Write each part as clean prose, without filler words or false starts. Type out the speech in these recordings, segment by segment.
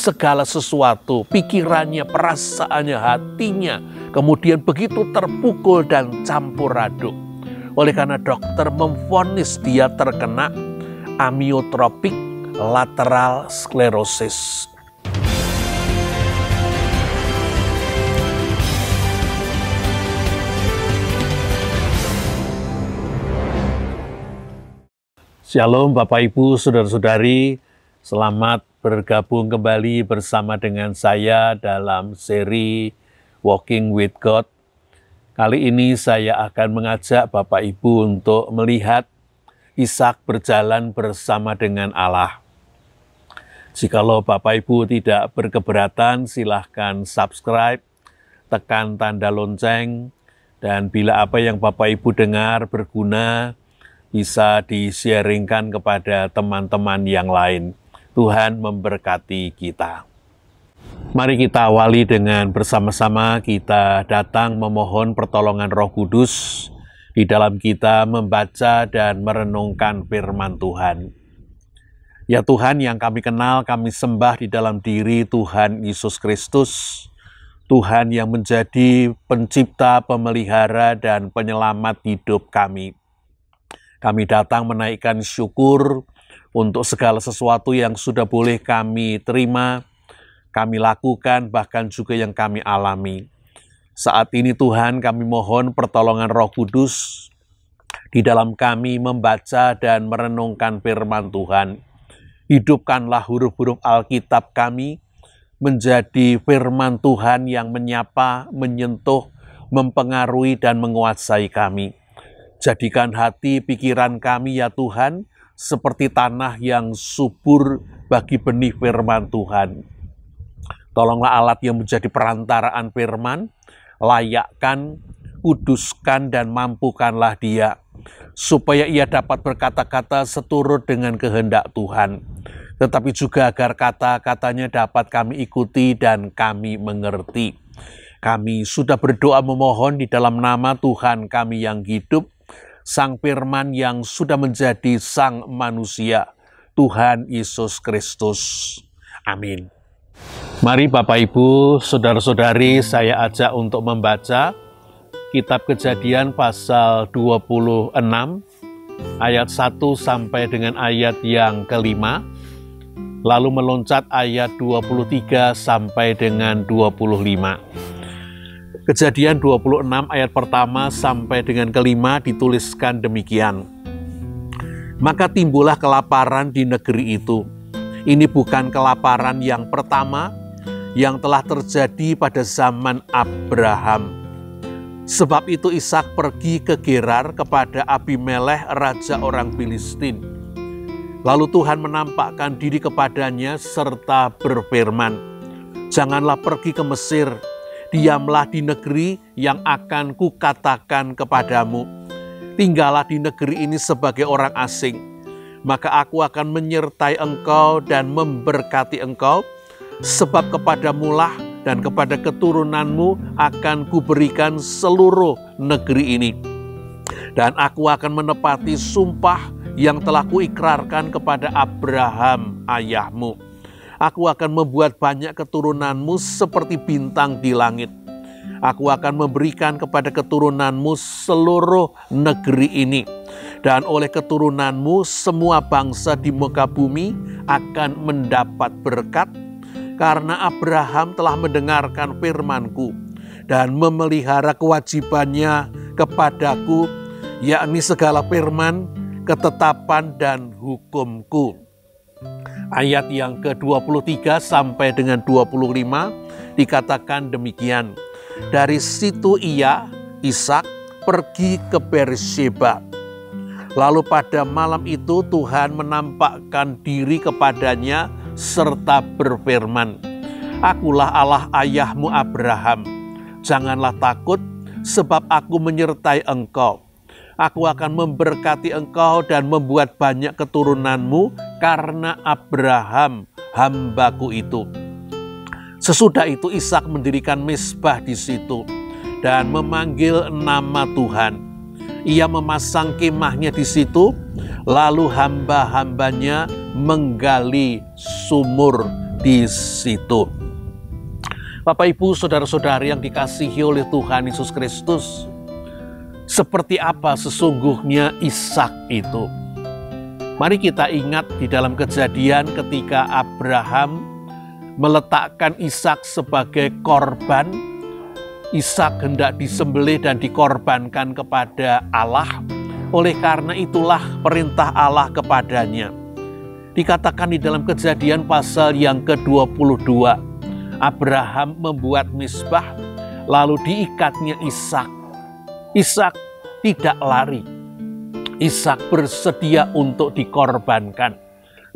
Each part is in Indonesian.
segala sesuatu, pikirannya, perasaannya, hatinya, kemudian begitu terpukul dan campur aduk. Oleh karena dokter memvonis dia terkena amyotropik lateral sklerosis. Shalom Bapak Ibu, Saudara-saudari, selamat bergabung kembali bersama dengan saya dalam seri Walking with God. Kali ini saya akan mengajak Bapak Ibu untuk melihat Ishak berjalan bersama dengan Allah. Jikalau Bapak Ibu tidak berkeberatan, silahkan subscribe, tekan tanda lonceng, dan bila apa yang Bapak Ibu dengar berguna, bisa di-sharingkan kepada teman-teman yang lain. Tuhan memberkati kita. Mari kita awali dengan bersama-sama kita datang memohon pertolongan Roh Kudus di dalam kita membaca dan merenungkan firman Tuhan. Ya Tuhan yang kami kenal, kami sembah di dalam diri Tuhan Yesus Kristus, Tuhan yang menjadi pencipta, pemelihara, dan penyelamat hidup kami. Kami datang menaikkan syukur untuk segala sesuatu yang sudah boleh kami terima, kami lakukan, bahkan juga yang kami alami. Saat ini Tuhan, kami mohon pertolongan Roh Kudus di dalam kami membaca dan merenungkan firman Tuhan. Hidupkanlah huruf-huruf Alkitab kami menjadi firman Tuhan yang menyapa, menyentuh, mempengaruhi, dan menguasai kami. Jadikan hati pikiran kami ya Tuhan, seperti tanah yang subur bagi benih firman Tuhan. Tolonglah alat yang menjadi perantaraan firman, layakkan, kuduskan, dan mampukanlah dia, supaya ia dapat berkata-kata seturut dengan kehendak Tuhan. Tetapi juga agar kata-katanya dapat kami ikuti dan kami mengerti. Kami sudah berdoa memohon di dalam nama Tuhan kami yang hidup, Sang Firman yang sudah menjadi Sang Manusia, Tuhan Yesus Kristus. Amin. Mari Bapak Ibu, Saudara-saudari, saya ajak untuk membaca Kitab Kejadian pasal 26, ayat 1 sampai dengan ayat yang kelima, lalu meloncat ayat 23 sampai dengan 25. Kejadian 26 ayat pertama sampai dengan kelima dituliskan demikian. Maka timbullah kelaparan di negeri itu. Ini bukan kelaparan yang pertama yang telah terjadi pada zaman Abraham. Sebab itu Ishak pergi ke Gerar kepada Abimelekh, raja orang Filistin. Lalu Tuhan menampakkan diri kepadanya serta berfirman, "Janganlah pergi ke Mesir, diamlah di negeri yang akan kukatakan kepadamu. Tinggallah di negeri ini sebagai orang asing. Maka aku akan menyertai engkau dan memberkati engkau, sebab kepadamulah dan kepada keturunanmu akan kuberikan seluruh negeri ini. Dan aku akan menepati sumpah yang telah kuikrarkan kepada Abraham ayahmu. Aku akan membuat banyak keturunanmu seperti bintang di langit. Aku akan memberikan kepada keturunanmu seluruh negeri ini. Dan oleh keturunanmu semua bangsa di muka bumi akan mendapat berkat, karena Abraham telah mendengarkan firman-Ku dan memelihara kewajibannya kepadaku, yakni segala firman, ketetapan, dan hukum-Ku." Ayat yang ke-23 sampai dengan 25 dikatakan demikian. Dari situ Ishak pergi ke Beersheba. Lalu pada malam itu Tuhan menampakkan diri kepadanya serta berfirman, "Akulah Allah ayahmu Abraham. Janganlah takut, sebab aku menyertai engkau. Aku akan memberkati engkau dan membuat banyak keturunanmu karena Abraham hambaku itu." Sesudah itu Ishak mendirikan mezbah di situ dan memanggil nama Tuhan. Ia memasang kemahnya di situ, lalu hamba-hambanya menggali sumur di situ. Bapak, Ibu, saudara-saudari yang dikasihi oleh Tuhan Yesus Kristus, seperti apa sesungguhnya Ishak itu? Mari kita ingat di dalam Kejadian ketika Abraham meletakkan Ishak sebagai korban. Ishak hendak disembelih dan dikorbankan kepada Allah. Oleh karena itulah perintah Allah kepadanya. Dikatakan di dalam Kejadian pasal yang ke-22, Abraham membuat mezbah, lalu diikatnya Ishak. Ishak tidak lari. Ishak bersedia untuk dikorbankan.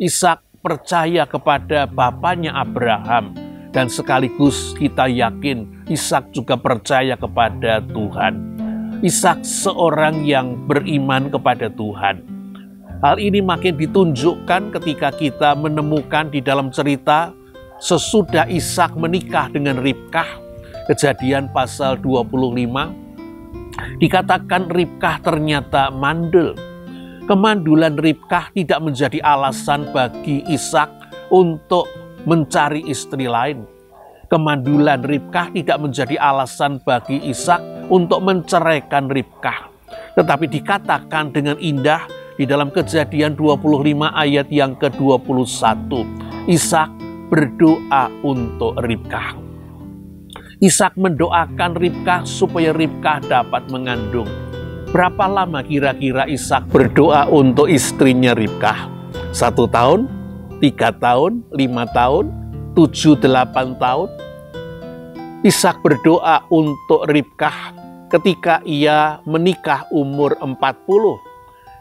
Ishak percaya kepada bapaknya Abraham, dan sekaligus kita yakin Ishak juga percaya kepada Tuhan. Ishak seorang yang beriman kepada Tuhan. Hal ini makin ditunjukkan ketika kita menemukan di dalam cerita sesudah Ishak menikah dengan Ribkah, Kejadian pasal 25, dikatakan Ribkah ternyata mandul. Kemandulan Ribkah tidak menjadi alasan bagi Ishak untuk mencari istri lain. Kemandulan Ribkah tidak menjadi alasan bagi Ishak untuk menceraikan Ribkah. Tetapi dikatakan dengan indah di dalam Kejadian 25 ayat yang ke-21. Ishak berdoa untuk Ribkah. Ishak mendoakan Ribkah supaya Ribkah dapat mengandung. Berapa lama kira-kira Ishak berdoa untuk istrinya Ribkah? 1 tahun, 3 tahun, 5 tahun, 7, 8 tahun? Ishak berdoa untuk Ribkah ketika ia menikah umur 40.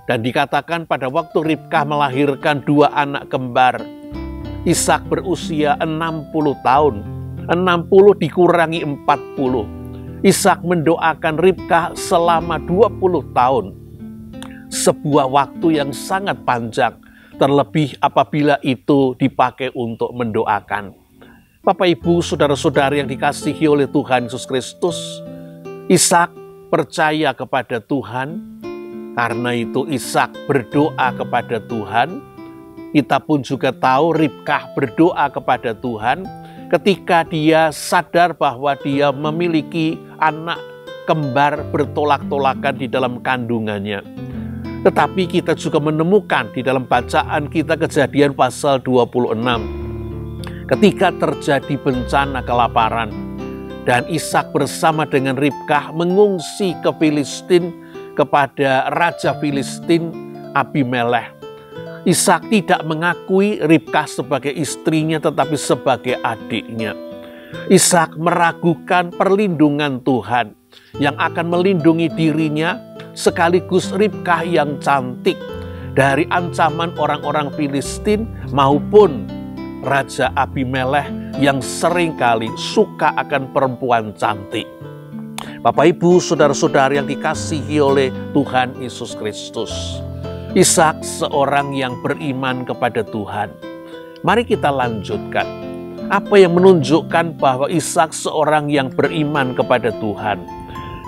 Dan dikatakan pada waktu Ribkah melahirkan 2 anak kembar, Ishak berusia 60 tahun. 60 dikurangi 40. Ishak mendoakan Ribkah selama 20 tahun. Sebuah waktu yang sangat panjang, terlebih apabila itu dipakai untuk mendoakan. Bapak, Ibu, saudara-saudari yang dikasihi oleh Tuhan Yesus Kristus, Ishak percaya kepada Tuhan. Karena itu Ishak berdoa kepada Tuhan. Kita pun juga tahu Ribkah berdoa kepada Tuhan ketika dia sadar bahwa dia memiliki anak kembar bertolak-tolakan di dalam kandungannya. Tetapi kita juga menemukan di dalam bacaan kita Kejadian pasal 26. Ketika terjadi bencana kelaparan dan Ishak bersama dengan Ribkah mengungsi ke Filistin kepada Raja Filistin Abimelekh. Ishak tidak mengakui Ribkah sebagai istrinya tetapi sebagai adiknya. Ishak meragukan perlindungan Tuhan yang akan melindungi dirinya sekaligus Ribkah yang cantik dari ancaman orang-orang Filistin maupun Raja Abimelekh yang seringkali suka akan perempuan cantik. Bapak, Ibu, saudara-saudari yang dikasihi oleh Tuhan Yesus Kristus, Ishak seorang yang beriman kepada Tuhan. Mari kita lanjutkan. Apa yang menunjukkan bahwa Ishak seorang yang beriman kepada Tuhan?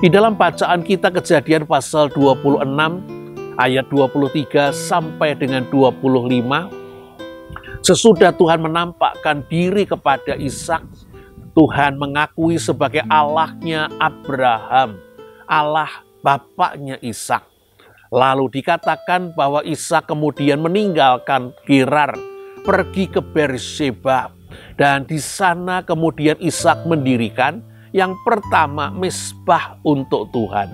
Di dalam bacaan kita Kejadian pasal 26 ayat 23 sampai dengan 25. Sesudah Tuhan menampakkan diri kepada Ishak, Tuhan mengakui sebagai Allahnya Abraham, Allah bapaknya Ishak. Lalu dikatakan bahwa Ishak kemudian meninggalkan Gerar, pergi ke Beersheba, dan di sana kemudian Ishak mendirikan yang pertama mezbah untuk Tuhan.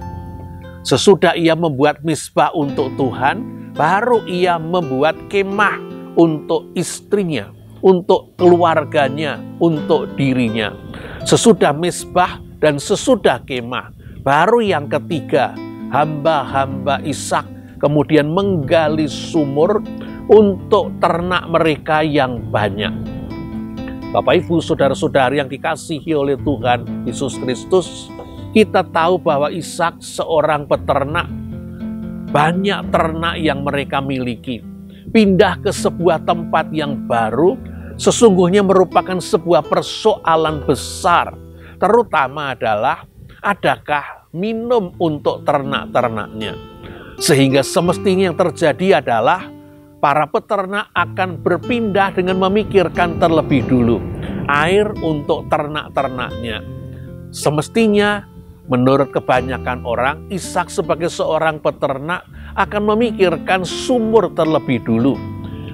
Sesudah ia membuat mezbah untuk Tuhan, baru ia membuat kemah untuk istrinya, untuk keluarganya, untuk dirinya. Sesudah mezbah dan sesudah kemah, baru yang ketiga, hamba-hamba Ishak kemudian menggali sumur untuk ternak mereka yang banyak. Bapak, Ibu, saudara-saudari yang dikasihi oleh Tuhan Yesus Kristus, kita tahu bahwa Ishak seorang peternak. Banyak ternak yang mereka miliki. Pindah ke sebuah tempat yang baru sesungguhnya merupakan sebuah persoalan besar. Terutama adalah adakah minum untuk ternak-ternaknya. Sehingga semestinya yang terjadi adalah Para peternak akan berpindah dengan memikirkan terlebih dulu air untuk ternak-ternaknya. Semestinya, menurut kebanyakan orang, Ishak sebagai seorang peternak akan memikirkan sumur terlebih dulu,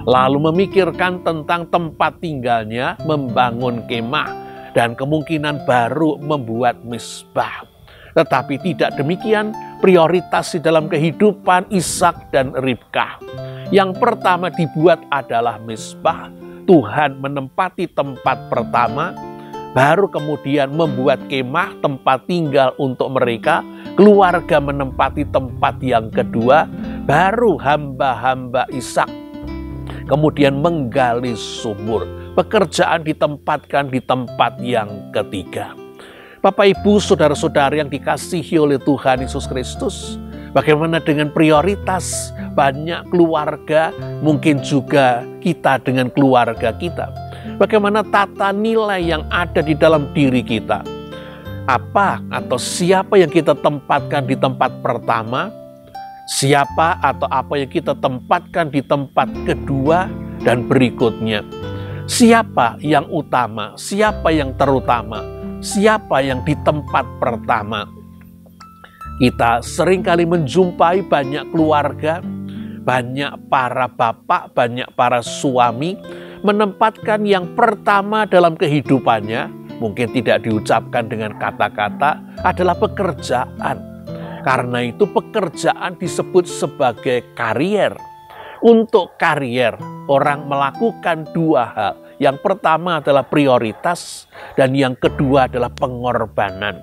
lalu memikirkan tentang tempat tinggalnya, membangun kemah, dan kemungkinan baru membuat mezbah. Tetapi tidak demikian prioritas di dalam kehidupan Ishak dan Ribkah. Yang pertama dibuat adalah mezbah. Tuhan menempati tempat pertama, baru kemudian membuat kemah, tempat tinggal untuk mereka. Keluarga menempati tempat yang kedua, baru hamba-hamba Ishak kemudian menggali sumur. Pekerjaan ditempatkan di tempat yang ketiga. Bapak, Ibu, saudara-saudara yang dikasihi oleh Tuhan Yesus Kristus, bagaimana dengan prioritas banyak keluarga, mungkin juga kita dengan keluarga kita. Bagaimana tata nilai yang ada di dalam diri kita. Apa atau siapa yang kita tempatkan di tempat pertama, siapa atau apa yang kita tempatkan di tempat kedua dan berikutnya. Siapa yang utama, siapa yang terutama, siapa yang di tempat pertama. Kita seringkali menjumpai banyak keluarga, banyak para bapak, banyak para suami menempatkan yang pertama dalam kehidupannya, mungkin tidak diucapkan dengan kata-kata, adalah pekerjaan. Karena itu pekerjaan disebut sebagai karier. Untuk karier, orang melakukan dua hal. Yang pertama adalah prioritas, dan yang kedua adalah pengorbanan.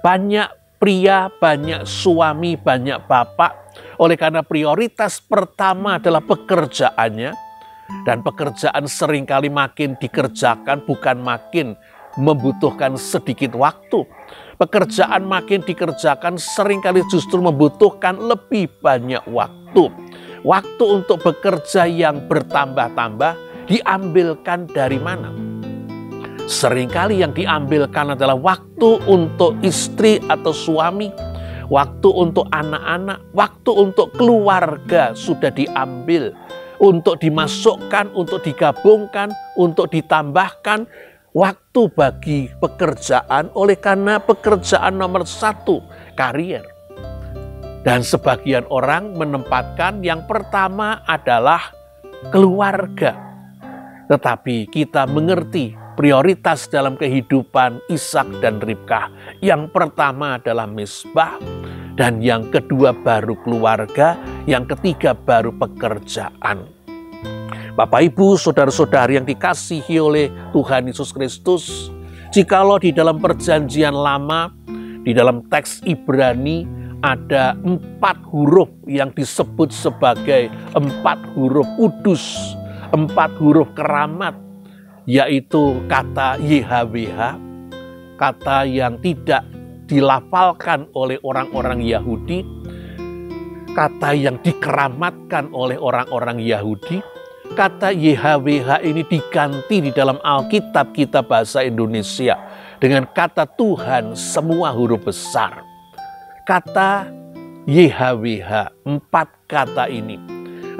Banyak pria, banyak suami, banyak bapak, oleh karena prioritas pertama adalah pekerjaannya, dan pekerjaan seringkali makin dikerjakan bukan makin membutuhkan sedikit waktu. Pekerjaan makin dikerjakan seringkali justru membutuhkan lebih banyak waktu. Waktu untuk bekerja yang bertambah-tambah diambilkan dari mana? Seringkali yang diambilkan adalah waktu untuk istri atau suami, waktu untuk anak-anak, waktu untuk keluarga sudah diambil, untuk dimasukkan, untuk digabungkan, untuk ditambahkan waktu bagi pekerjaan, oleh karena pekerjaan nomor satu, karier. Dan sebagian orang menempatkan yang pertama adalah keluarga. Tetapi kita mengerti prioritas dalam kehidupan Ishak dan Ribkah. Yang pertama adalah mezbah, dan yang kedua baru keluarga, yang ketiga baru pekerjaan. Bapak, Ibu, saudara-saudari yang dikasihi oleh Tuhan Yesus Kristus, jikalau di dalam perjanjian lama, di dalam teks Ibrani, ada 4 huruf yang disebut sebagai 4 huruf kudus, 4 huruf keramat, yaitu kata YHWH, kata yang tidak dilafalkan oleh orang-orang Yahudi, kata yang dikeramatkan oleh orang-orang Yahudi. Kata YHWH ini diganti di dalam Alkitab kita bahasa Indonesia dengan kata Tuhan semua huruf besar. Kata YHWH, 4 kata ini,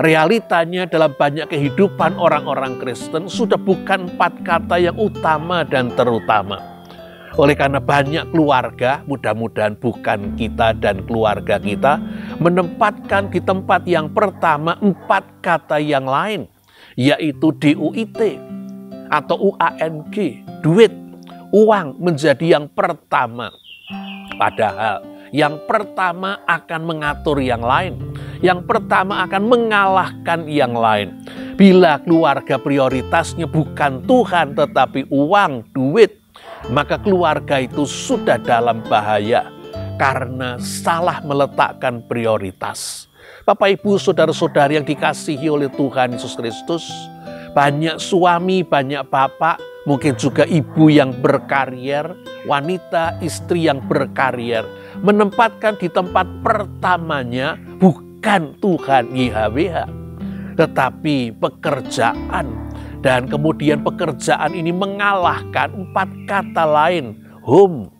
realitanya dalam banyak kehidupan orang-orang Kristen sudah bukan 4 kata yang utama dan terutama. Oleh karena banyak keluarga, mudah-mudahan bukan kita dan keluarga kita, menempatkan di tempat yang pertama 4 kata yang lain, yaitu DUIT atau UANG, duit, uang menjadi yang pertama. Padahal yang pertama akan mengatur yang lain. Yang pertama akan mengalahkan yang lain. Bila keluarga prioritasnya bukan Tuhan tetapi uang, duit, maka keluarga itu sudah dalam bahaya karena salah meletakkan prioritas. Bapak, Ibu, saudara-saudari yang dikasihi oleh Tuhan Yesus Kristus, banyak suami, banyak bapak, mungkin juga ibu yang berkarier, wanita, istri yang berkarier, menempatkan di tempat pertamanya bukan Tuhan YHWH, tetapi pekerjaan. Dan kemudian pekerjaan ini mengalahkan 4 kata lain, home,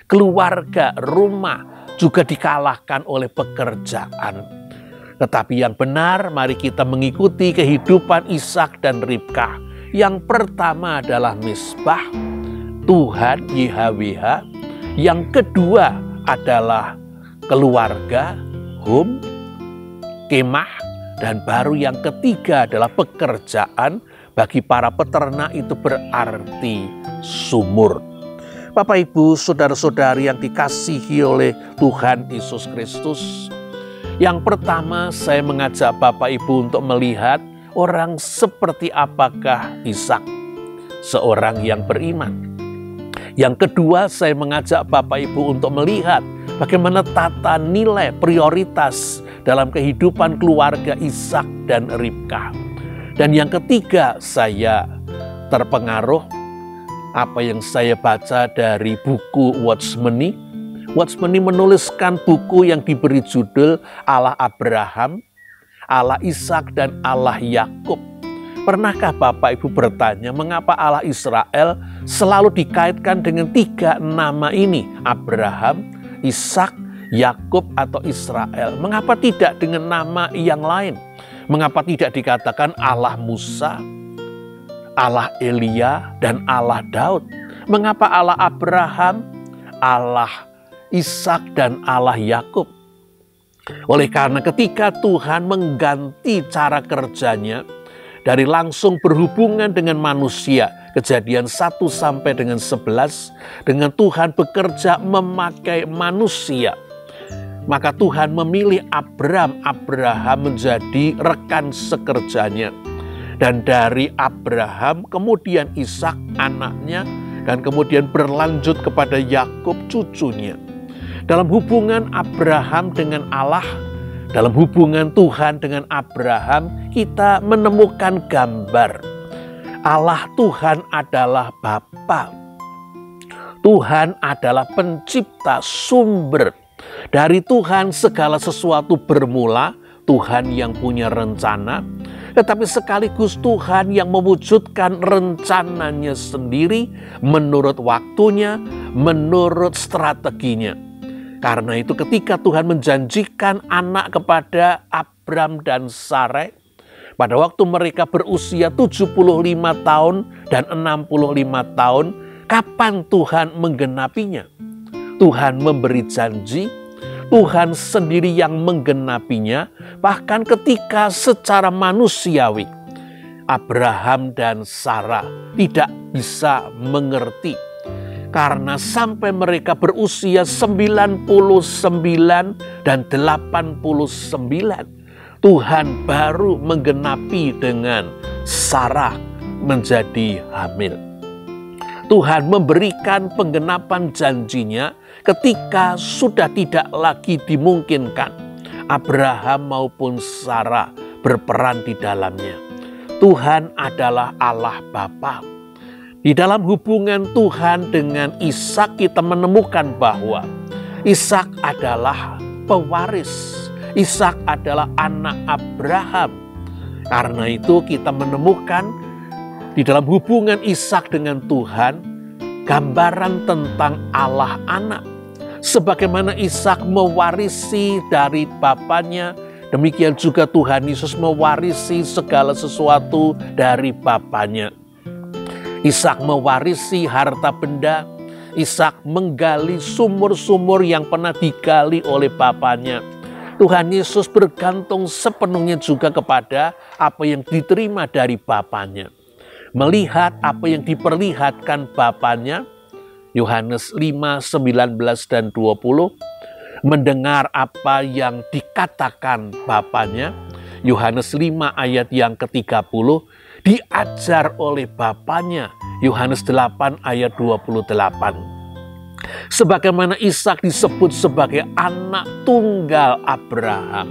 keluarga, rumah, juga dikalahkan oleh pekerjaan. Tetapi yang benar, mari kita mengikuti kehidupan Ishak dan Ribkah. Yang pertama adalah Mizpah, Tuhan YHWH. Yang kedua adalah keluarga, home, kemah. Dan baru yang ketiga adalah pekerjaan. Bagi para peternak itu berarti sumur. Bapak, Ibu, saudara-saudari yang dikasihi oleh Tuhan Yesus Kristus. Yang pertama, saya mengajak Bapak Ibu untuk melihat orang seperti apakah Ishak, seorang yang beriman. Yang kedua, saya mengajak Bapak Ibu untuk melihat bagaimana tata nilai prioritas dalam kehidupan keluarga Ishak dan Ribkah. Dan yang ketiga, saya terpengaruh apa yang saya baca dari buku Watchmeni. Watchmeni menuliskan buku yang diberi judul Allah Abraham, Allah Ishak, dan Allah Yakub. Pernahkah Bapak Ibu bertanya mengapa Allah Israel selalu dikaitkan dengan 3 nama ini? Abraham, Ishak, Yakub atau Israel. Mengapa tidak dengan nama yang lain? Mengapa tidak dikatakan Allah Musa, Allah Elia, dan Allah Daud? Mengapa Allah Abraham, Allah Ishak, dan Allah Yakub? Oleh karena ketika Tuhan mengganti cara kerjanya dari langsung berhubungan dengan manusia, Kejadian 1 sampai dengan 11, dengan Tuhan bekerja memakai manusia, maka Tuhan memilih Abraham menjadi rekan sekerjanya. Dan dari Abraham kemudian Ishak anaknya, dan kemudian berlanjut kepada Yakub cucunya. Dalam hubungan Abraham dengan Allah, dalam hubungan Tuhan dengan Abraham, kita menemukan gambar Allah Tuhan adalah Bapa. Tuhan adalah pencipta, sumber. Dari Tuhan segala sesuatu bermula, Tuhan yang punya rencana, tetapi sekaligus Tuhan yang mewujudkan rencananya sendiri menurut waktunya, menurut strateginya. Karena itu ketika Tuhan menjanjikan anak kepada Abram dan Sarai, pada waktu mereka berusia 75 tahun dan 65 tahun, kapan Tuhan menggenapinya? Tuhan memberi janji, Tuhan sendiri yang menggenapinya, bahkan ketika secara manusiawi Abraham dan Sarah tidak bisa mengerti. Karena sampai mereka berusia 99 dan 89, Tuhan baru menggenapi dengan Sarah menjadi hamil. Tuhan memberikan penggenapan janjinya ketika sudah tidak lagi dimungkinkan Abraham maupun Sarah berperan di dalamnya. Tuhan adalah Allah Bapa. Di dalam hubungan Tuhan dengan Ishak, kita menemukan bahwa Ishak adalah pewaris. Ishak adalah anak Abraham. Karena itu kita menemukan di dalam hubungan Ishak dengan Tuhan, gambaran tentang Allah anak. Sebagaimana Ishak mewarisi dari bapaknya, demikian juga Tuhan Yesus mewarisi segala sesuatu dari bapaknya. Ishak mewarisi harta benda, Ishak menggali sumur-sumur yang pernah digali oleh bapaknya. Tuhan Yesus bergantung sepenuhnya juga kepada apa yang diterima dari bapaknya. Melihat apa yang diperlihatkan bapaknya, Yohanes 5, 19 dan 20, mendengar apa yang dikatakan bapaknya, Yohanes 5 ayat yang ke-30, diajar oleh bapaknya, Yohanes 8 ayat 28. Sebagaimana Ishak disebut sebagai anak tunggal Abraham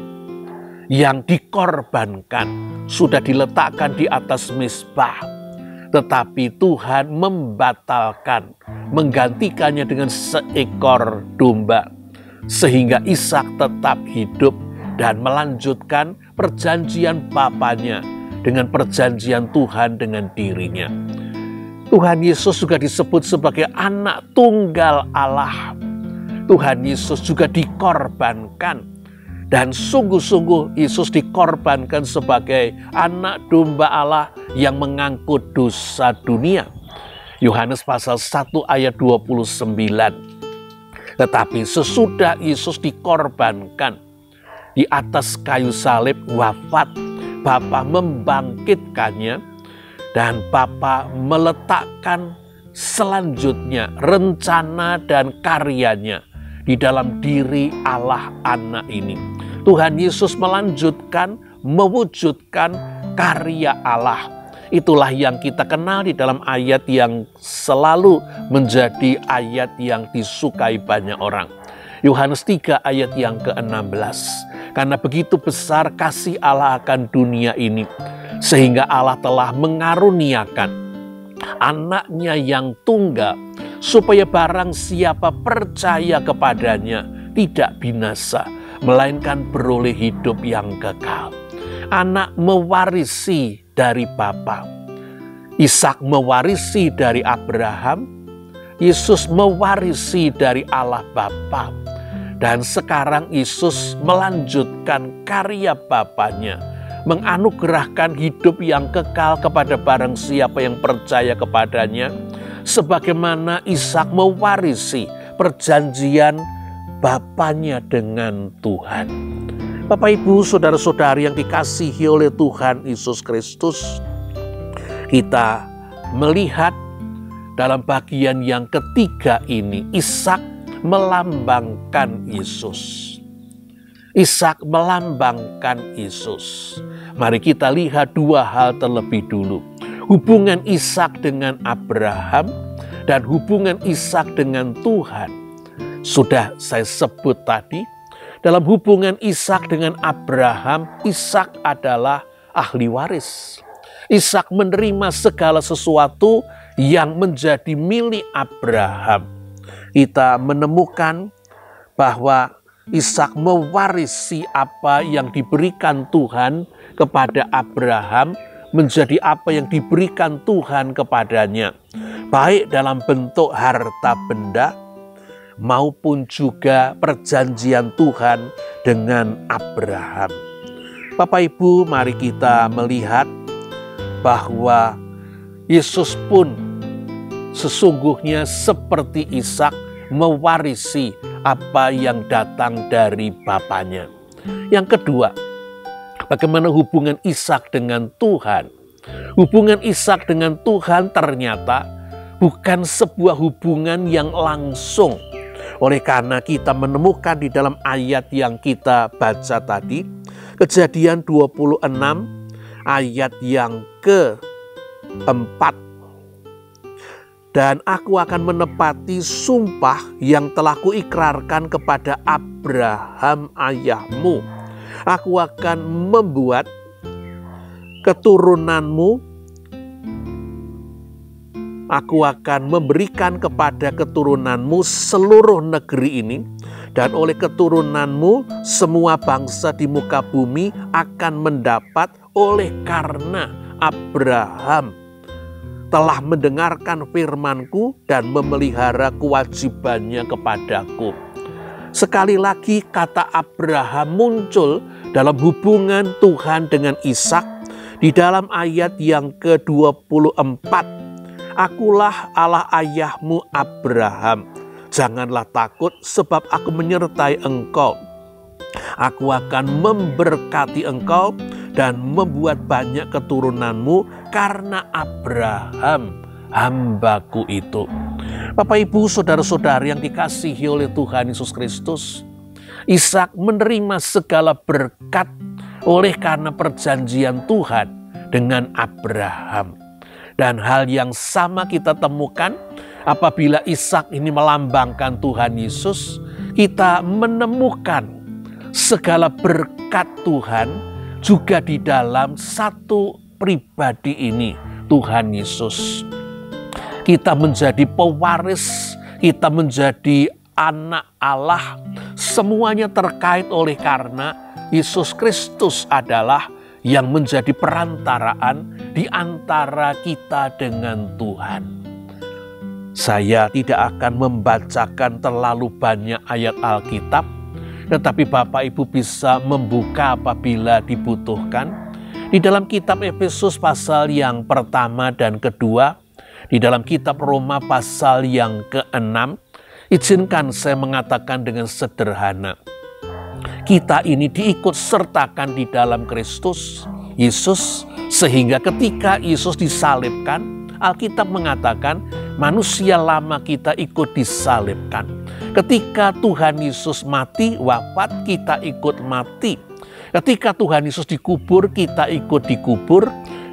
yang dikorbankan, sudah diletakkan di atas mezbah. Tetapi Tuhan membatalkan, menggantikannya dengan seekor domba. Sehingga Ishak tetap hidup dan melanjutkan perjanjian bapaknya dengan perjanjian Tuhan dengan dirinya. Tuhan Yesus juga disebut sebagai anak tunggal Allah. Tuhan Yesus juga dikorbankan. Dan sungguh-sungguh Yesus dikorbankan sebagai anak domba Allah yang mengangkut dosa dunia. Yohanes pasal 1 ayat 29. Tetapi sesudah Yesus dikorbankan di atas kayu salib, wafat, Bapa membangkitkannya dan Bapa meletakkan selanjutnya rencana dan karyanya di dalam diri Allah anak ini. Tuhan Yesus melanjutkan, mewujudkan karya Allah. Itulah yang kita kenal di dalam ayat yang selalu menjadi ayat yang disukai banyak orang. Yohanes 3 ayat yang ke-16. Karena begitu besar kasih Allah akan dunia ini, sehingga Allah telah mengaruniakan anaknya yang tunggal, supaya barang siapa percaya kepadanya tidak binasa, melainkan beroleh hidup yang kekal. Anak mewarisi dari Bapa. Ishak mewarisi dari Abraham. Yesus mewarisi dari Allah Bapa. Dan sekarang Yesus melanjutkan karya Bapanya, menganugerahkan hidup yang kekal kepada barang siapa yang percaya kepadanya, sebagaimana Ishak mewarisi perjanjian Bapanya dengan Tuhan. Bapak, Ibu, saudara-saudari yang dikasihi oleh Tuhan Yesus Kristus, kita melihat dalam bagian yang ketiga ini, Ishak melambangkan Yesus. Ishak melambangkan Yesus. Mari kita lihat dua hal terlebih dulu. Hubungan Ishak dengan Abraham dan hubungan Ishak dengan Tuhan. Sudah saya sebut tadi, dalam hubungan Ishak dengan Abraham, Ishak adalah ahli waris. Ishak menerima segala sesuatu yang menjadi milik Abraham. Kita menemukan bahwa Ishak mewarisi apa yang diberikan Tuhan kepada Abraham, menjadi apa yang diberikan Tuhan kepadanya, baik dalam bentuk harta benda maupun juga perjanjian Tuhan dengan Abraham. Bapak, Ibu, mari kita melihat bahwa Yesus pun sesungguhnya seperti Ishak mewarisi apa yang datang dari Bapanya. Yang kedua, bagaimana hubungan Ishak dengan Tuhan? Hubungan Ishak dengan Tuhan ternyata bukan sebuah hubungan yang langsung. Oleh karena kita menemukan di dalam ayat yang kita baca tadi, Kejadian 26 ayat yang ke-4. Dan aku akan menepati sumpah yang telah kuikrarkan kepada Abraham ayahmu. Aku akan membuat keturunanmu, aku akan memberikan kepada keturunanmu seluruh negeri ini, dan oleh keturunanmu semua bangsa di muka bumi akan mendapat, oleh karena Abraham telah mendengarkan firman-Ku dan memelihara kewajibannya kepadaku. Sekali lagi kata Abraham muncul dalam hubungan Tuhan dengan Ishak di dalam ayat yang ke-24. Akulah Allah ayahmu Abraham. Janganlah takut, sebab aku menyertai engkau. Aku akan memberkati engkau dan membuat banyak keturunanmu karena Abraham hambaku itu. Bapak, Ibu, saudara-saudari yang dikasihi oleh Tuhan Yesus Kristus, Ishak menerima segala berkat oleh karena perjanjian Tuhan dengan Abraham. Dan hal yang sama kita temukan apabila Ishak ini melambangkan Tuhan Yesus, kita menemukan segala berkat Tuhan juga di dalam satu pribadi ini, Tuhan Yesus. Kita menjadi pewaris, kita menjadi anak Allah, semuanya terkait oleh karena Yesus Kristus adalah yang menjadi perantaraan di antara kita dengan Tuhan. Saya tidak akan membacakan terlalu banyak ayat Alkitab, tetapi Bapak Ibu bisa membuka apabila dibutuhkan. Di dalam kitab Efesus pasal yang pertama dan kedua, di dalam kitab Roma pasal yang ke-6, izinkan saya mengatakan dengan sederhana, kita ini diikut sertakan di dalam Kristus Yesus, sehingga ketika Yesus disalibkan, Alkitab mengatakan manusia lama kita ikut disalibkan. Ketika Tuhan Yesus mati, wafat, kita ikut mati. Ketika Tuhan Yesus dikubur, kita ikut dikubur.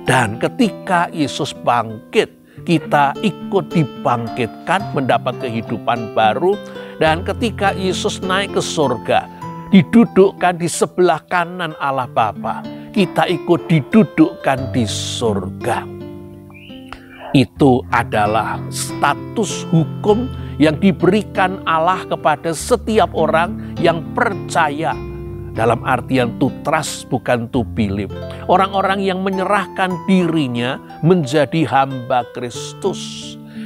Dan ketika Yesus bangkit, kita ikut dibangkitkan, mendapat kehidupan baru. Dan ketika Yesus naik ke surga, didudukkan di sebelah kanan Allah Bapa, kita ikut didudukkan di surga. Itu adalah status hukum yang diberikan Allah kepada setiap orang yang percaya. Dalam artian to trust, bukan to believe. Orang-orang yang menyerahkan dirinya menjadi hamba Kristus.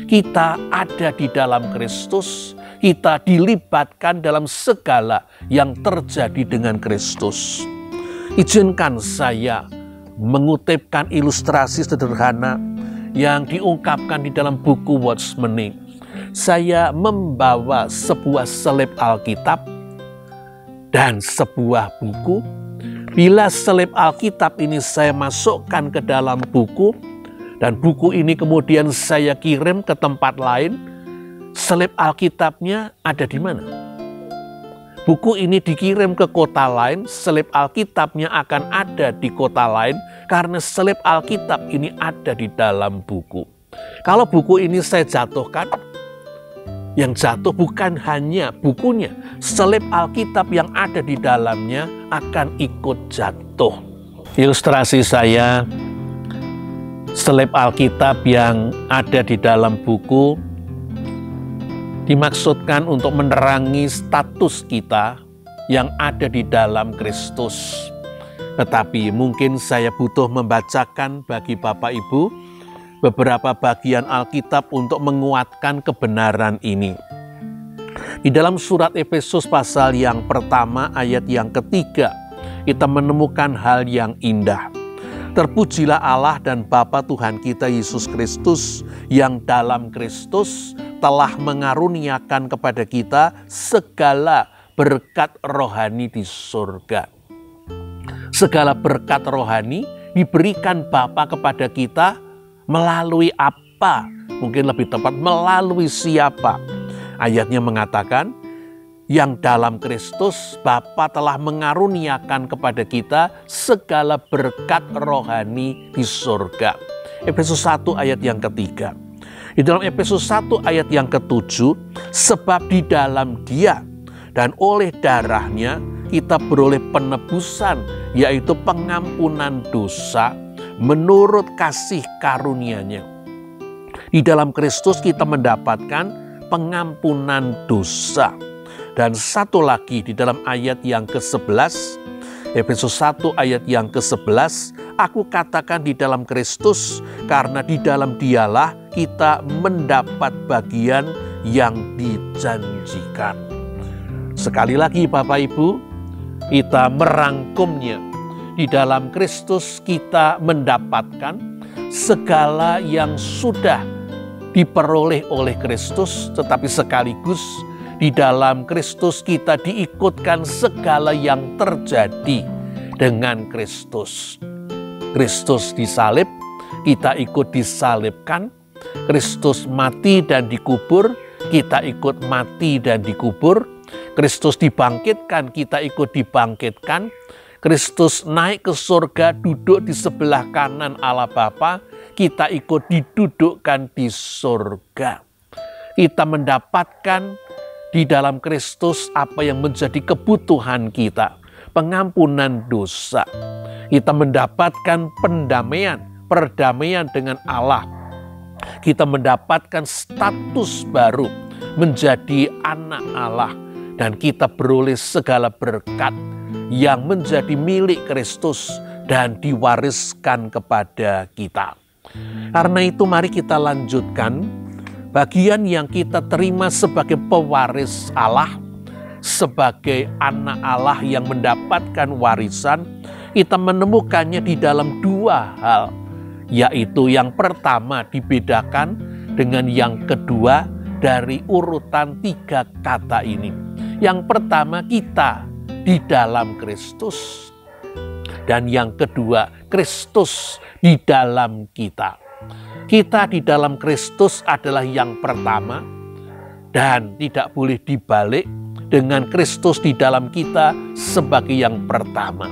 Kita ada di dalam Kristus. Kita dilibatkan dalam segala yang terjadi dengan Kristus. Izinkan saya mengutipkan ilustrasi sederhana yang diungkapkan di dalam buku Watchmeni. Saya membawa sebuah selip Alkitab dan sebuah buku. Bila selip Alkitab ini saya masukkan ke dalam buku, dan buku ini kemudian saya kirim ke tempat lain, selip Alkitabnya ada di mana? Buku ini dikirim ke kota lain, selip Alkitabnya akan ada di kota lain, karena selip Alkitab ini ada di dalam buku. Kalau buku ini saya jatuhkan, yang jatuh bukan hanya bukunya, selip Alkitab yang ada di dalamnya akan ikut jatuh. Ilustrasi saya, selip Alkitab yang ada di dalam buku dimaksudkan untuk menerangi status kita yang ada di dalam Kristus. Tetapi mungkin saya butuh membacakan bagi Bapak Ibu beberapa bagian Alkitab untuk menguatkan kebenaran ini. Di dalam surat Efesus pasal yang pertama ayat yang ketiga, kita menemukan hal yang indah. Terpujilah Allah dan Bapa Tuhan kita Yesus Kristus, yang dalam Kristus telah mengaruniakan kepada kita segala berkat rohani di surga. Segala berkat rohani diberikan Bapa kepada kita melalui apa? Mungkin lebih tepat, melalui siapa? Ayatnya mengatakan, yang dalam Kristus Bapa telah mengaruniakan kepada kita segala berkat rohani di surga. Efesus 1 ayat yang ketiga. Di dalam Efesus 1 ayat yang ketujuh, sebab di dalam Dia dan oleh darahnya kita beroleh penebusan, yaitu pengampunan dosa menurut kasih karunia-Nya. Di dalam Kristus kita mendapatkan pengampunan dosa. Dan satu lagi di dalam ayat yang ke-11, Efesus 1 ayat yang ke-11, aku katakan di dalam Kristus, karena di dalam Dialah kita mendapat bagian yang dijanjikan. Sekali lagi Bapak Ibu, kita merangkumnya. Di dalam Kristus kita mendapatkan segala yang sudah diperoleh oleh Kristus, tetapi sekaligus di dalam Kristus kita diikutkan segala yang terjadi dengan Kristus. Kristus disalib, kita ikut disalibkan. Kristus mati dan dikubur, kita ikut mati dan dikubur. Kristus dibangkitkan, kita ikut dibangkitkan. Kristus naik ke surga, duduk di sebelah kanan Allah Bapa, kita ikut didudukkan di surga. Kita mendapatkan di dalam Kristus apa yang menjadi kebutuhan kita, pengampunan dosa. Kita mendapatkan perdamaian dengan Allah. Kita mendapatkan status baru menjadi anak Allah, dan kita beroleh segala berkat yang menjadi milik Kristus dan diwariskan kepada kita. Karena itu mari kita lanjutkan bagian yang kita terima sebagai pewaris Allah, sebagai anak Allah yang mendapatkan warisan, kita menemukannya di dalam dua hal, yaitu yang pertama dibedakan dengan yang kedua dari urutan tiga kata ini. Yang pertama, kita di dalam Kristus, dan yang kedua, Kristus di dalam kita. Kita di dalam Kristus adalah yang pertama, dan tidak boleh dibalik dengan Kristus di dalam kita sebagai yang pertama.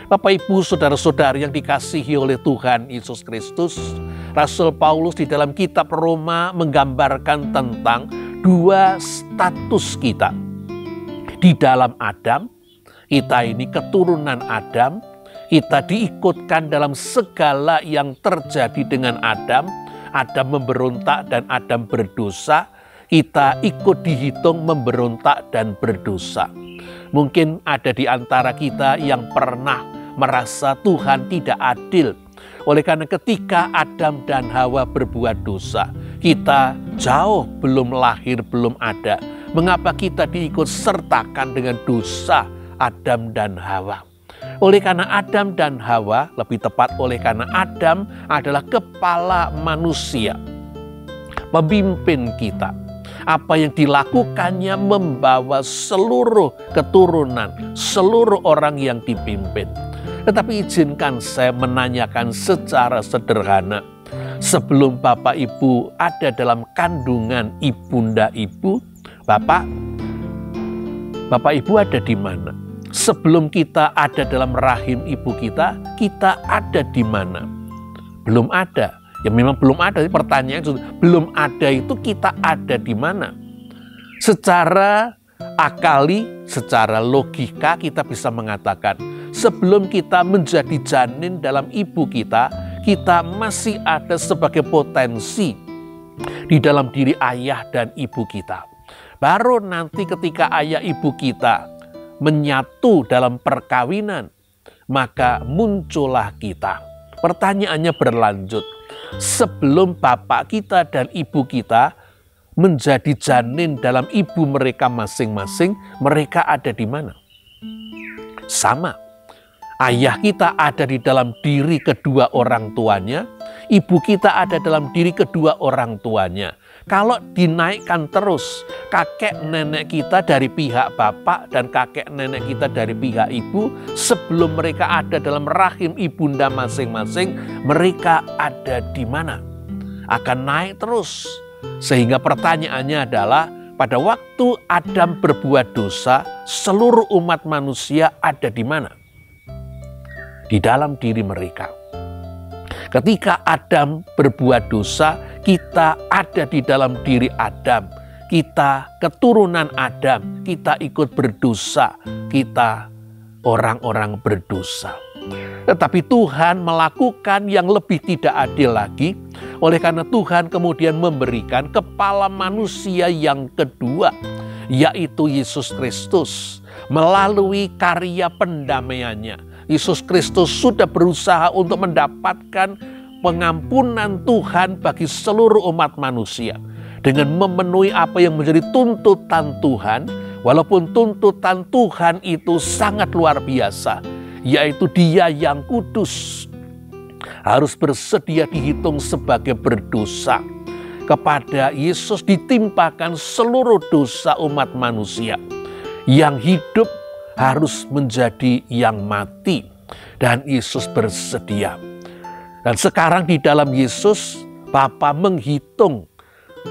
Bapak, Ibu, saudara-saudari yang dikasihi oleh Tuhan Yesus Kristus, Rasul Paulus di dalam kitab Roma menggambarkan tentang dua status kita. Di dalam Adam, kita ini keturunan Adam, kita diikutkan dalam segala yang terjadi dengan Adam. Adam memberontak dan Adam berdosa, kita ikut dihitung memberontak dan berdosa. Mungkin ada di antara kita yang pernah merasa Tuhan tidak adil. Oleh karena ketika Adam dan Hawa berbuat dosa, kita jauh belum lahir, belum ada. Mengapa kita diikut sertakan dengan dosa Adam dan Hawa? Oleh karena Adam dan Hawa, lebih tepat oleh karena Adam adalah kepala manusia, pemimpin kita. Apa yang dilakukannya membawa seluruh keturunan, seluruh orang yang dipimpin. Tetapi izinkan saya menanyakan secara sederhana. Sebelum Bapak Ibu ada dalam kandungan ibunda Ibu, Bapak Ibu ada di mana? Sebelum kita ada dalam rahim ibu kita ada di mana? Belum ada. Ya memang belum ada. Pertanyaan belum ada itu kita ada di mana? Secara akali, secara logika kita bisa mengatakan, sebelum kita menjadi janin dalam ibu kita masih ada sebagai potensi di dalam diri ayah dan ibu kita. Baru nanti ketika ayah ibu kita menyatu dalam perkawinan, maka muncullah kita. Pertanyaannya berlanjut, sebelum bapak kita dan ibu kita menjadi janin dalam ibu mereka masing-masing, mereka ada di mana? Sama. Ayah kita ada di dalam diri kedua orang tuanya, ibu kita ada dalam diri kedua orang tuanya. Kalau dinaikkan terus, kakek nenek kita dari pihak bapak dan kakek nenek kita dari pihak ibu, sebelum mereka ada dalam rahim ibunda masing-masing, mereka ada di mana? Akan naik terus. Sehingga pertanyaannya adalah, pada waktu Adam berbuat dosa, seluruh umat manusia ada di mana? Di dalam diri mereka. Ketika Adam berbuat dosa, kita ada di dalam diri Adam. Kita keturunan Adam, kita ikut berdosa. Kita orang-orang berdosa. Tetapi Tuhan melakukan yang lebih tidak adil lagi. Oleh karena Tuhan kemudian memberikan kepala manusia yang kedua, yaitu Yesus Kristus. Melalui karya pendamaiannya, Yesus Kristus sudah berusaha untuk mendapatkan pengampunan Tuhan bagi seluruh umat manusia. Dengan memenuhi apa yang menjadi tuntutan Tuhan, walaupun tuntutan Tuhan itu sangat luar biasa, yaitu Dia yang kudus harus bersedia dihitung sebagai berdosa. Kepada Yesus ditimpakan seluruh dosa umat manusia. Yang hidup harus menjadi yang mati, dan Yesus bersedia. Dan sekarang di dalam Yesus, Bapa menghitung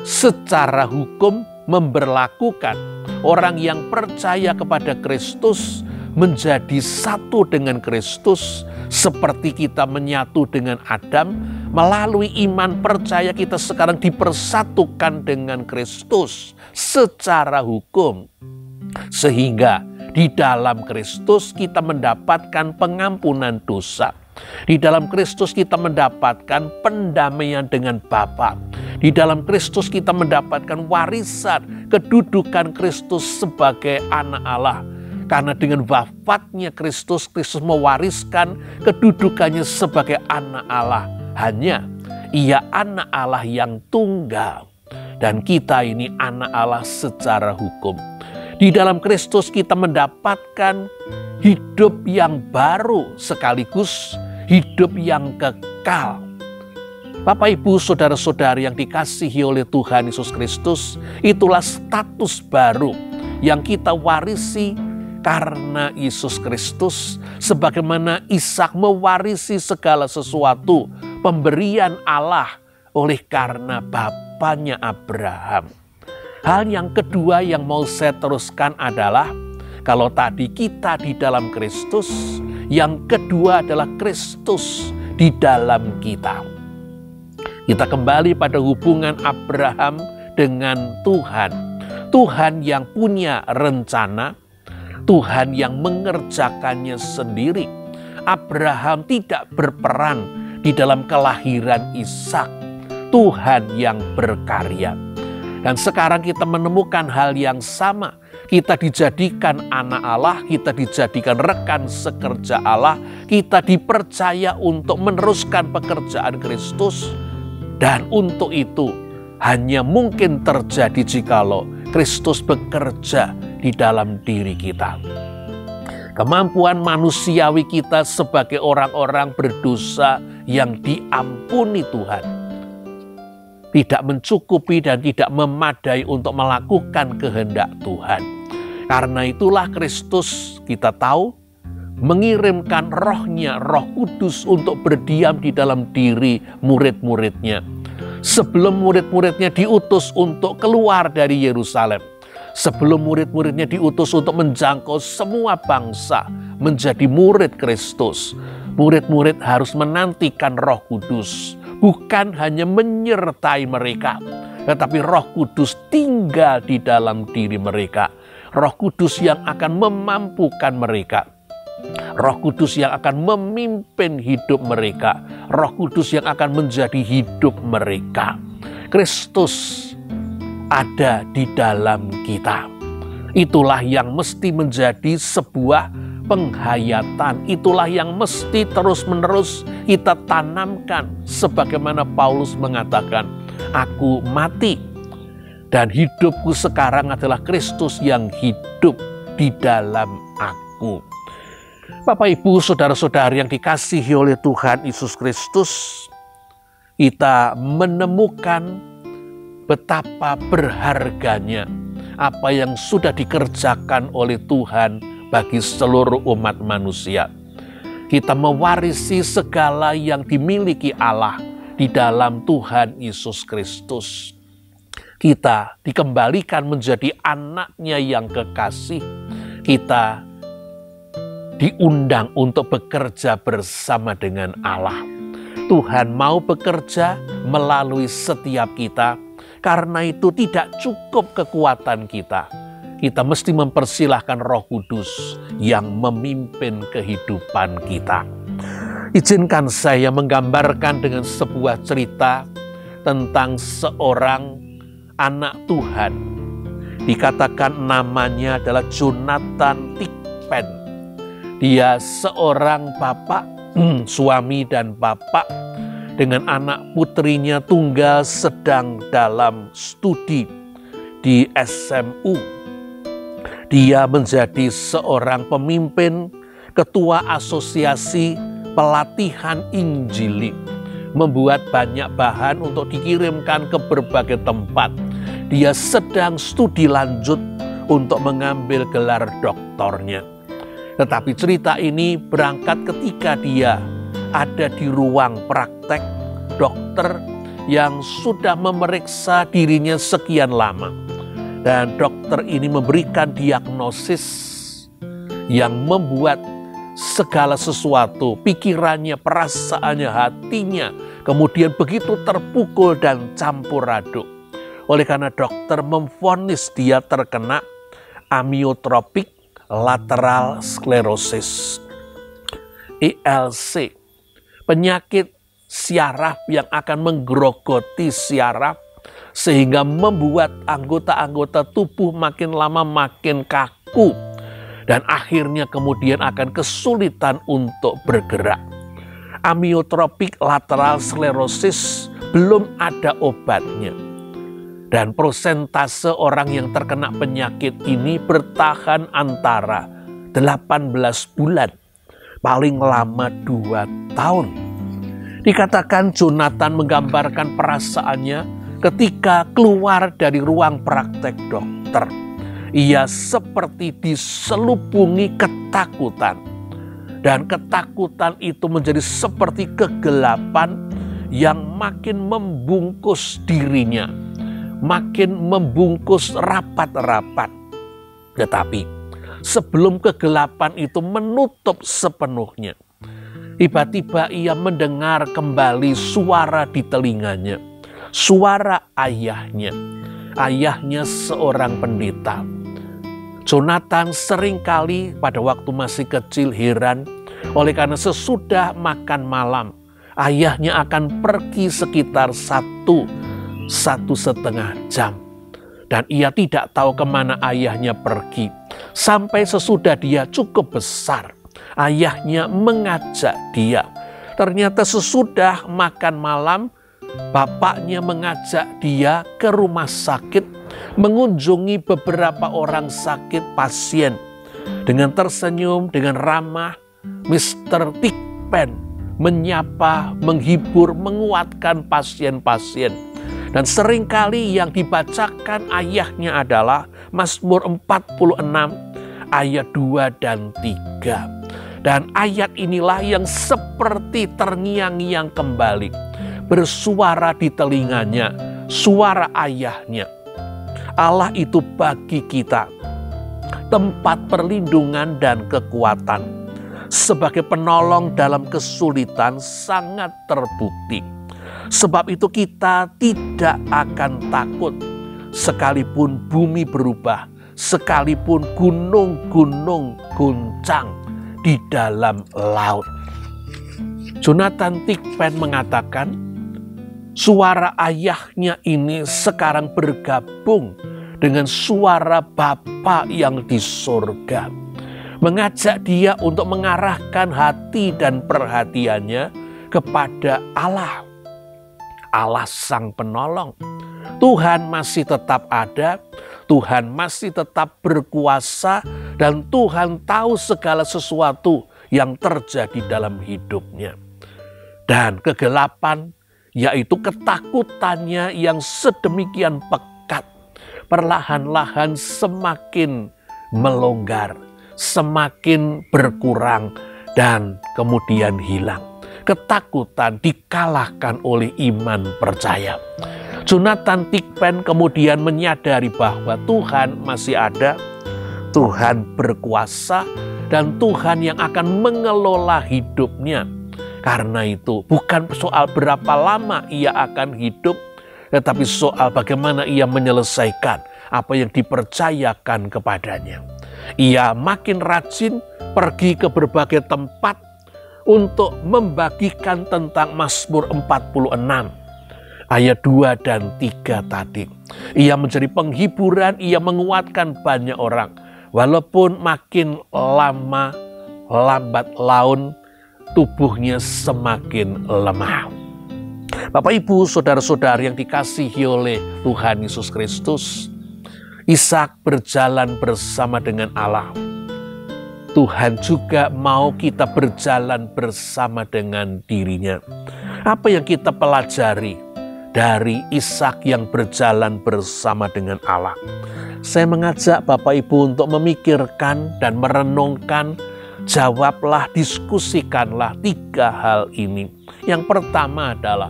secara hukum, memberlakukan orang yang percaya kepada Kristus menjadi satu dengan Kristus, seperti kita menyatu dengan Adam. Melalui iman percaya kita sekarang dipersatukan dengan Kristus secara hukum, sehingga di dalam Kristus kita mendapatkan pengampunan dosa. Di dalam Kristus kita mendapatkan pendamaian dengan Bapa. Di dalam Kristus kita mendapatkan warisan kedudukan Kristus sebagai anak Allah. Karena dengan wafatnya Kristus, Kristus mewariskan kedudukannya sebagai anak Allah. Hanya Ia anak Allah yang tunggal. Dan kita ini anak Allah secara hukum. Di dalam Kristus kita mendapatkan hidup yang baru sekaligus hidup yang kekal. Bapak, Ibu, saudara-saudari yang dikasihi oleh Tuhan Yesus Kristus, itulah status baru yang kita warisi karena Yesus Kristus, sebagaimana Ishak mewarisi segala sesuatu pemberian Allah oleh karena bapaknya Abraham. Hal yang kedua yang mau saya teruskan adalah, kalau tadi kita di dalam Kristus, yang kedua adalah Kristus di dalam kita. Kita kembali pada hubungan Abraham dengan Tuhan. Tuhan yang punya rencana, Tuhan yang mengerjakannya sendiri. Abraham tidak berperan di dalam kelahiran Ishak. Tuhan yang berkarya. Dan sekarang kita menemukan hal yang sama. Kita dijadikan anak Allah, kita dijadikan rekan sekerja Allah, kita dipercaya untuk meneruskan pekerjaan Kristus. Dan untuk itu hanya mungkin terjadi jikalau Kristus bekerja di dalam diri kita. Kemampuan manusiawi kita sebagai orang-orang berdosa yang diampuni Tuhan tidak mencukupi dan tidak memadai untuk melakukan kehendak Tuhan. Karena itulah Kristus, kita tahu, mengirimkan rohnya, Roh Kudus, untuk berdiam di dalam diri murid-muridnya. Sebelum murid-muridnya diutus untuk keluar dari Yerusalem, sebelum murid-muridnya diutus untuk menjangkau semua bangsa menjadi murid Kristus, murid-murid harus menantikan Roh Kudus. Bukan hanya menyertai mereka, tetapi Roh Kudus tinggal di dalam diri mereka. Roh Kudus yang akan memampukan mereka. Roh Kudus yang akan memimpin hidup mereka. Roh Kudus yang akan menjadi hidup mereka. Kristus ada di dalam kita. Itulah yang mesti menjadi sebuah penghayatan. Itulah yang mesti terus-menerus kita tanamkan. Sebagaimana Paulus mengatakan, aku mati dan hidupku sekarang adalah Kristus yang hidup di dalam aku. Bapak, Ibu, saudara-saudari yang dikasihi oleh Tuhan Yesus Kristus, kita menemukan betapa berharganya apa yang sudah dikerjakan oleh Tuhan bagi seluruh umat manusia. Kita mewarisi segala yang dimiliki Allah di dalam Tuhan Yesus Kristus. Kita dikembalikan menjadi anaknya yang kekasih. Kita diundang untuk bekerja bersama dengan Allah. Tuhan mau bekerja melalui setiap kita. Karena itu tidak cukup kekuatan kita. Kita mesti mempersilahkan Roh Kudus yang memimpin kehidupan kita. Izinkan saya menggambarkan dengan sebuah cerita tentang seorang anak Tuhan. Dikatakan namanya adalah Jonathan Thigpen. Dia seorang bapak, suami dan bapak, dengan anak putrinya tunggal sedang dalam studi di SMU. Dia menjadi seorang pemimpin, ketua asosiasi pelatihan Injili, membuat banyak bahan untuk dikirimkan ke berbagai tempat. Dia sedang studi lanjut untuk mengambil gelar doktornya. Tetapi cerita ini berangkat ketika dia ada di ruang praktek dokter yang sudah memeriksa dirinya sekian lama. Dan dokter ini memberikan diagnosis yang membuat segala sesuatu, pikirannya, perasaannya, hatinya, kemudian begitu terpukul dan campur aduk. Oleh karena dokter memvonis dia terkena amyotrophic lateral sclerosis, ILC, penyakit syaraf yang akan menggerogoti syaraf sehingga membuat anggota-anggota tubuh makin lama makin kaku dan akhirnya kemudian akan kesulitan untuk bergerak. Amyotrophic lateral sclerosis belum ada obatnya. Dan prosentase orang yang terkena penyakit ini bertahan antara 18 bulan, paling lama 2 tahun. Dikatakan Jonathan menggambarkan perasaannya ketika keluar dari ruang praktek dokter. Ia seperti diselubungi ketakutan. Dan ketakutan itu menjadi seperti kegelapan yang makin membungkus dirinya, makin membungkus rapat-rapat. Tetapi sebelum kegelapan itu menutup sepenuhnya, tiba-tiba ia mendengar kembali suara di telinganya. Suara ayahnya. Ayahnya seorang pendeta. Jonathan seringkali pada waktu masih kecil heran oleh karena sesudah makan malam ayahnya akan pergi sekitar 1,5 jam. Dan ia tidak tahu kemana ayahnya pergi. Sampai sesudah dia cukup besar, ayahnya mengajak dia. Ternyata sesudah makan malam, bapaknya mengajak dia ke rumah sakit, mengunjungi beberapa orang sakit pasien. Dengan tersenyum, dengan ramah, Mr. Thigpen menyapa, menghibur, menguatkan pasien-pasien. Dan seringkali yang dibacakan ayahnya adalah Mazmur 46 ayat 2 dan 3. Dan ayat inilah yang seperti terngiang-ngiang kembali, bersuara di telinganya, suara ayahnya. Allah itu bagi kita tempat perlindungan dan kekuatan. Sebagai penolong dalam kesulitan sangat terbukti. Sebab itu kita tidak akan takut sekalipun bumi berubah, sekalipun gunung-gunung guncang di dalam laut. Jonathan Thigpen mengatakan, suara ayahnya ini sekarang bergabung dengan suara Bapa yang di surga. Mengajak dia untuk mengarahkan hati dan perhatiannya kepada Allah. Allah Sang Penolong. Tuhan masih tetap ada, Tuhan masih tetap berkuasa, dan Tuhan tahu segala sesuatu yang terjadi dalam hidupnya. Dan kegelapan, yaitu ketakutannya yang sedemikian pekat, perlahan-lahan semakin melonggar, semakin berkurang, dan kemudian hilang. Ketakutan dikalahkan oleh iman percaya. Jonathan Thigpen kemudian menyadari bahwa Tuhan masih ada, Tuhan berkuasa, dan Tuhan yang akan mengelola hidupnya. Karena itu bukan soal berapa lama ia akan hidup, tetapi soal bagaimana ia menyelesaikan apa yang dipercayakan kepadanya. Ia makin rajin pergi ke berbagai tempat untuk membagikan tentang Mazmur 46 ayat 2 dan 3 tadi. Ia menjadi penghiburan, ia menguatkan banyak orang. Walaupun makin lama, lambat laun, tubuhnya semakin lemah. Bapak, Ibu, saudara-saudari yang dikasihi oleh Tuhan Yesus Kristus, Ishak berjalan bersama dengan Allah. Tuhan juga mau kita berjalan bersama dengan dirinya. Apa yang kita pelajari dari Ishak yang berjalan bersama dengan Allah? Saya mengajak Bapak Ibu untuk memikirkan dan merenungkan, jawablah, diskusikanlah 3 hal ini. Yang pertama adalah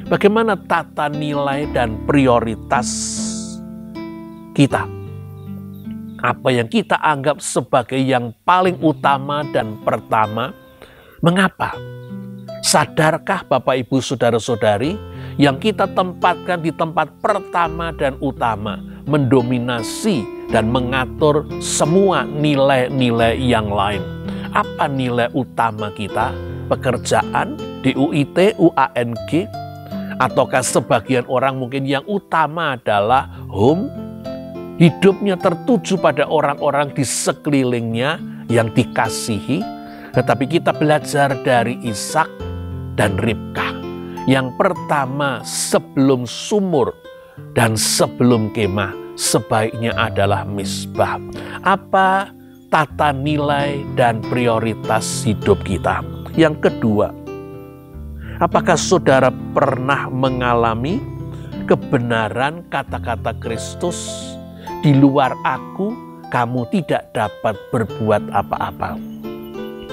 bagaimana tata nilai dan prioritas kita. Apa yang kita anggap sebagai yang paling utama dan pertama, mengapa? Sadarkah Bapak Ibu saudara-saudari, yang kita tempatkan di tempat pertama dan utama mendominasi dan mengatur semua nilai-nilai yang lain. Apa nilai utama kita? Pekerjaan, DUIT, UANG, ataukah sebagian orang mungkin yang utama adalah home? Hidupnya tertuju pada orang-orang di sekelilingnya yang dikasihi. Tetapi kita belajar dari Ishak dan Ribka. Yang pertama, sebelum sumur dan sebelum kemah sebaiknya adalah misbah. Apa tata nilai dan prioritas hidup kita? Yang kedua, apakah saudara pernah mengalami kebenaran kata-kata Kristus, di luar aku kamu tidak dapat berbuat apa-apa?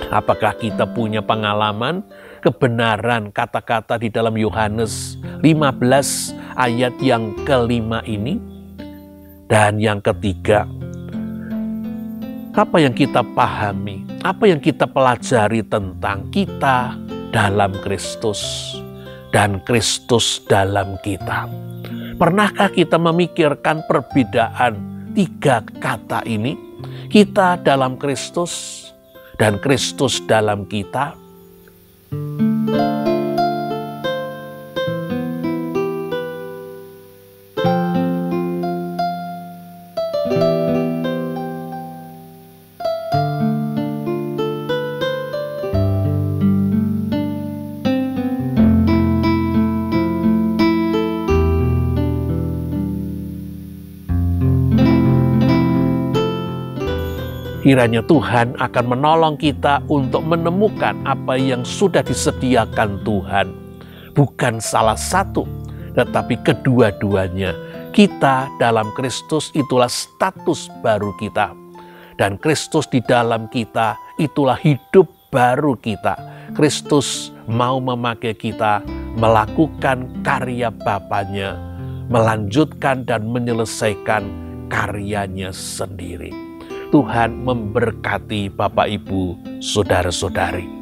Apakah kita punya pengalaman kebenaran kata-kata di dalam Yohanes 15 ayat yang kelima ini? Dan yang ketiga, apa yang kita pahami, apa yang kita pelajari tentang kita dalam Kristus dan Kristus dalam kita? Pernahkah kita memikirkan perbedaan tiga kata ini? Kita dalam Kristus dan Kristus dalam kita. Kiranya Tuhan akan menolong kita untuk menemukan apa yang sudah disediakan Tuhan. Bukan salah satu, tetapi kedua-duanya. Kita dalam Kristus itulah status baru kita. Dan Kristus di dalam kita itulah hidup baru kita. Kristus mau memakai kita melakukan karya Bapanya, melanjutkan dan menyelesaikan karyanya sendiri. Tuhan memberkati Bapak, Ibu, saudara-saudari.